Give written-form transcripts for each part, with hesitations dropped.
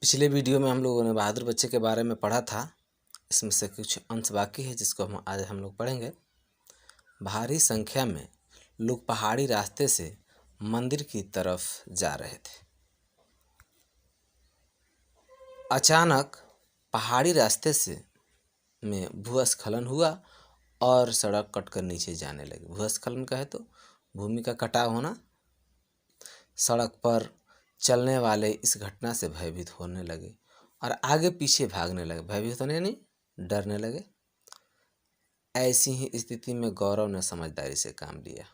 पिछले वीडियो में हम लोगों ने बहादुर बच्चे के बारे में पढ़ा था। इसमें से कुछ अंश बाकी है जिसको आज हम लोग पढ़ेंगे। भारी संख्या में लोग पहाड़ी रास्ते से मंदिर की तरफ जा रहे थे। अचानक पहाड़ी रास्ते से में भूस्खलन हुआ और सड़क कटकर नीचे जाने लगी। भूस्खलन का है तो भूमि का कटाव होना। सड़क पर चलने वाले इस घटना से भयभीत होने लगे और आगे पीछे भागने लगे। भयभीत होने यानी डरने लगे। ऐसी ही स्थिति में गौरव ने समझदारी से काम लिया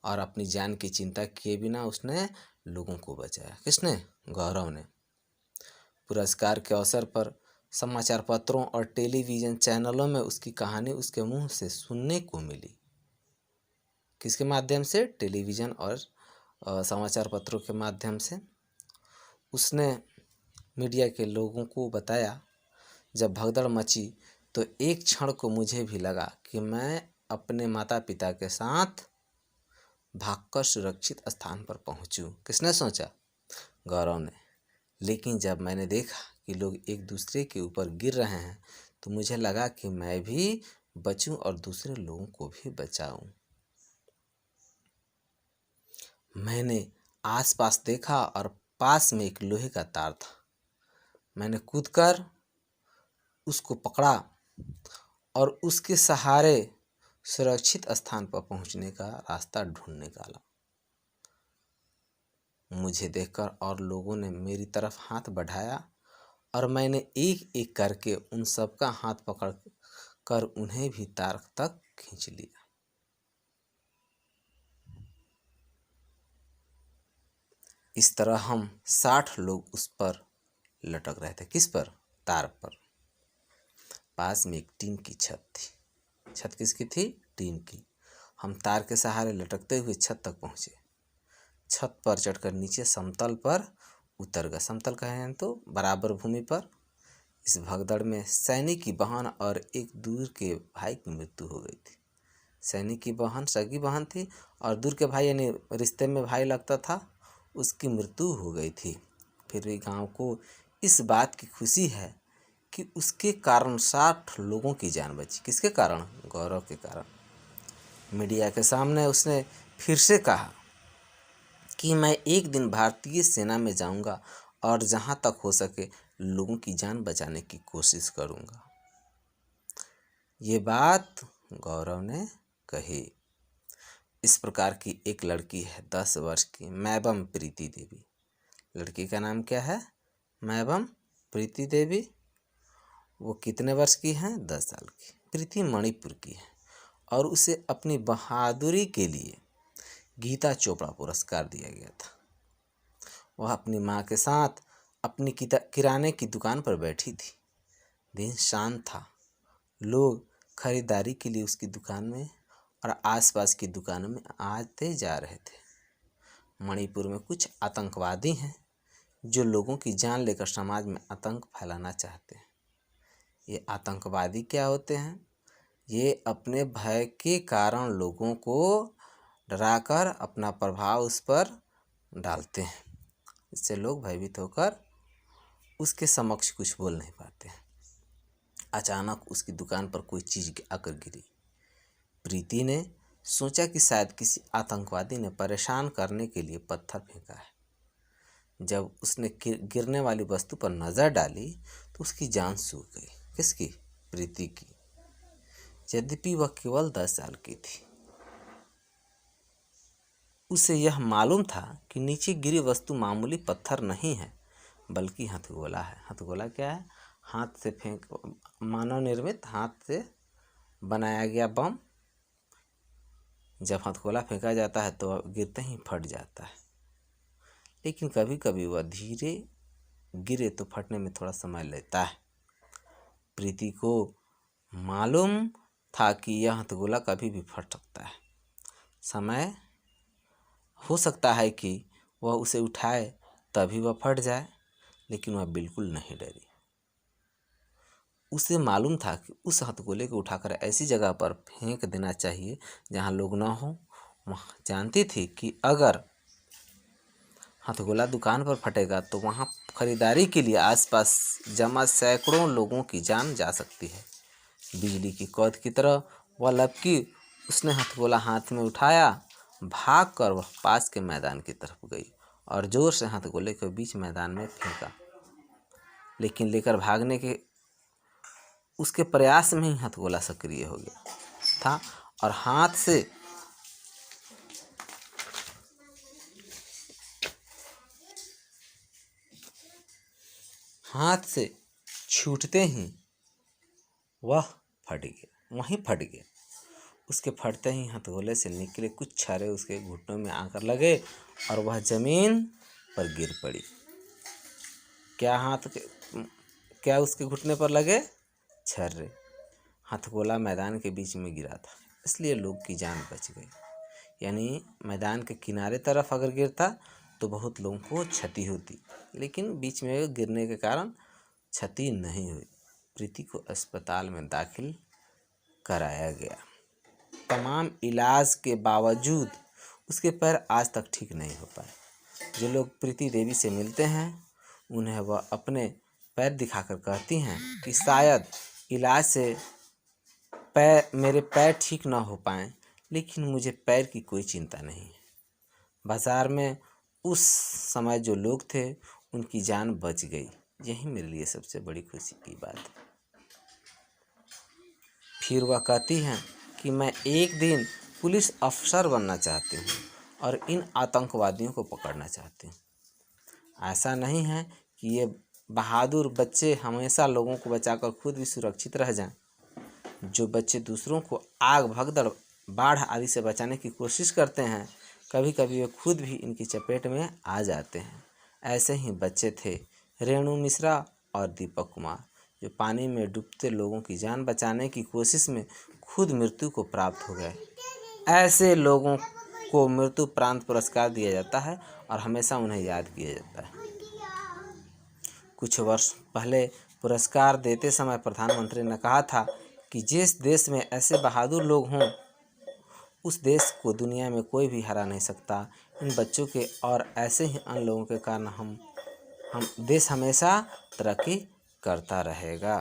और अपनी जान की चिंता किए बिना उसने लोगों को बचाया। किसने? गौरव ने। पुरस्कार के अवसर पर समाचार पत्रों और टेलीविज़न चैनलों में उसकी कहानी उसके मुंह से सुनने को मिली। किसके माध्यम से? टेलीविज़न और समाचार पत्रों के माध्यम से। उसने मीडिया के लोगों को बताया, जब भगदड़ मची तो एक क्षण को मुझे भी लगा कि मैं अपने माता पिता के साथ भागकर सुरक्षित स्थान पर पहुंचूं। किसने सोचा? गौरव ने। लेकिन जब मैंने देखा कि लोग एक दूसरे के ऊपर गिर रहे हैं तो मुझे लगा कि मैं भी बचूं और दूसरे लोगों को भी बचाऊं। मैंने आसपास देखा और पास में एक लोहे का तार था। मैंने कूदकर उसको पकड़ा और उसके सहारे सुरक्षित स्थान पर पहुंचने का रास्ता ढूंढ निकाला। मुझे देखकर और लोगों ने मेरी तरफ हाथ बढ़ाया और मैंने एक एक करके उन सबका हाथ पकड़ कर उन्हें भी तार तक खींच लिया। इस तरह हम 60 लोग उस पर लटक रहे थे। किस पर? तार पर। पास में एक टीन की छत थी। छत किसकी थी? टीन की। हम तार के सहारे लटकते हुए छत तक पहुंचे। छत पर चढ़कर नीचे समतल पर उतर गए। समतल कहें तो बराबर भूमि पर। इस भगदड़ में सैनिक की बहन और एक दूर के भाई की मृत्यु हो गई थी। सैनिक की बहन सगी बहन थी और दूर के भाई यानी रिश्ते में भाई लगता था, उसकी मृत्यु हो गई थी। फिर भी गांव को इस बात की खुशी है कि उसके कारण 60 लोगों की जान बची। किसके कारण? गौरव के कारण। मीडिया के सामने उसने फिर से कहा कि मैं एक दिन भारतीय सेना में जाऊंगा और जहां तक हो सके लोगों की जान बचाने की कोशिश करूंगा। ये बात गौरव ने कही। इस प्रकार की एक लड़की है 10 वर्ष की, मैबम प्रीति देवी। लड़की का नाम क्या है? मैबम प्रीति देवी। वो कितने वर्ष की हैं? 10 साल की। प्रीति मणिपुर की है और उसे अपनी बहादुरी के लिए गीता चोपड़ा पुरस्कार दिया गया था। वह अपनी माँ के साथ अपनी किराने की दुकान पर बैठी थी। दिन शांत था। लोग खरीदारी के लिए उसकी दुकान में और आसपास की दुकानों में आते जा रहे थे। मणिपुर में कुछ आतंकवादी हैं जो लोगों की जान लेकर समाज में आतंक फैलाना चाहते हैं। ये आतंकवादी क्या होते हैं? ये अपने भय के कारण लोगों को डराकर अपना प्रभाव उस पर डालते हैं। इससे लोग भयभीत होकर उसके समक्ष कुछ बोल नहीं पाते हैं। अचानक उसकी दुकान पर कोई चीज़ आकर गिरी। प्रीति ने सोचा कि शायद किसी आतंकवादी ने परेशान करने के लिए पत्थर फेंका है। जब उसने गिरने वाली वस्तु पर नज़र डाली तो उसकी जान सूख गई। किसकी? प्रीति की। यद्यपि वह केवल 10 साल की थी। उसे यह मालूम था कि नीचे गिरी वस्तु मामूली पत्थर नहीं है बल्कि हथगोला है। हथगोला क्या है? हाथ से मानव निर्मित हाथ से बनाया गया बम। जब हथगोला फेंका जाता है तो गिरते ही फट जाता है, लेकिन कभी कभी वह धीरे गिरे तो फटने में थोड़ा समय लेता है। प्रीति को मालूम था कि यह हथगोला कभी भी फट सकता है। समय हो सकता है कि वह उसे उठाए तभी वह फट जाए, लेकिन वह बिल्कुल नहीं डरी। उसे मालूम था कि उस हथगोले को उठाकर ऐसी जगह पर फेंक देना चाहिए जहां लोग न हो। वह जानती थी कि अगर हथगोला दुकान पर फटेगा तो वहाँ खरीदारी के लिए आसपास जमा सैकड़ों लोगों की जान जा सकती है। बिजली की कौद की तरह वह लपकी। उसने हथगोला हाथ में उठाया, भागकर वह पास के मैदान की तरफ गई और जोर से हथगोले को बीच मैदान में फेंका। लेकिन लेकर भागने के उसके प्रयास में ही हथगोला सक्रिय हो गया था और हाथ से छूटते ही वह वहीं फट गया। उसके फटते ही हथगोले से निकले कुछ छर्रे उसके घुटनों में आकर लगे और वह जमीन पर गिर पड़ी। क्या उसके घुटने पर लगे? छर्रे। हथगोला मैदान के बीच में गिरा था, इसलिए लोग की जान बच गई। यानी मैदान के किनारे तरफ अगर गिरता तो बहुत लोगों को क्षति होती, लेकिन बीच में गिरने के कारण क्षति नहीं हुई। प्रीति को अस्पताल में दाखिल कराया गया। तमाम इलाज के बावजूद उसके पैर आज तक ठीक नहीं हो पाए। जो लोग प्रीति देवी से मिलते हैं उन्हें वह अपने पैर दिखाकर कहती हैं कि शायद इलाज से मेरे पैर ठीक ना हो पाएँ, लेकिन मुझे पैर की कोई चिंता नहीं है। बाज़ार में उस समय जो लोग थे उनकी जान बच गई। यही मेरे लिए सबसे बड़ी खुशी की बात है। फिर वह कहती हैं कि मैं एक दिन पुलिस अफसर बनना चाहती हूँ और इन आतंकवादियों को पकड़ना चाहती हूँ। ऐसा नहीं है कि ये बहादुर बच्चे हमेशा लोगों को बचाकर खुद भी सुरक्षित रह जाएं। जो बच्चे दूसरों को आग, भगदड़, बाढ़ आदि से बचाने की कोशिश करते हैं, कभी कभी वे खुद भी इनकी चपेट में आ जाते हैं। ऐसे ही बच्चे थे रेणु मिश्रा और दीपक कुमार, जो पानी में डूबते लोगों की जान बचाने की कोशिश में खुद मृत्यु को प्राप्त हो गए। ऐसे लोगों को मृत्यु उपरांत पुरस्कार दिया जाता है और हमेशा उन्हें याद किया जाता है। कुछ वर्ष पहले पुरस्कार देते समय प्रधानमंत्री ने कहा था कि जिस देश में ऐसे बहादुर लोग हों, उस देश को दुनिया में कोई भी हरा नहीं सकता। इन बच्चों के और ऐसे ही अन्य लोगों के कारण हम देश हमेशा तरक्की करता रहेगा।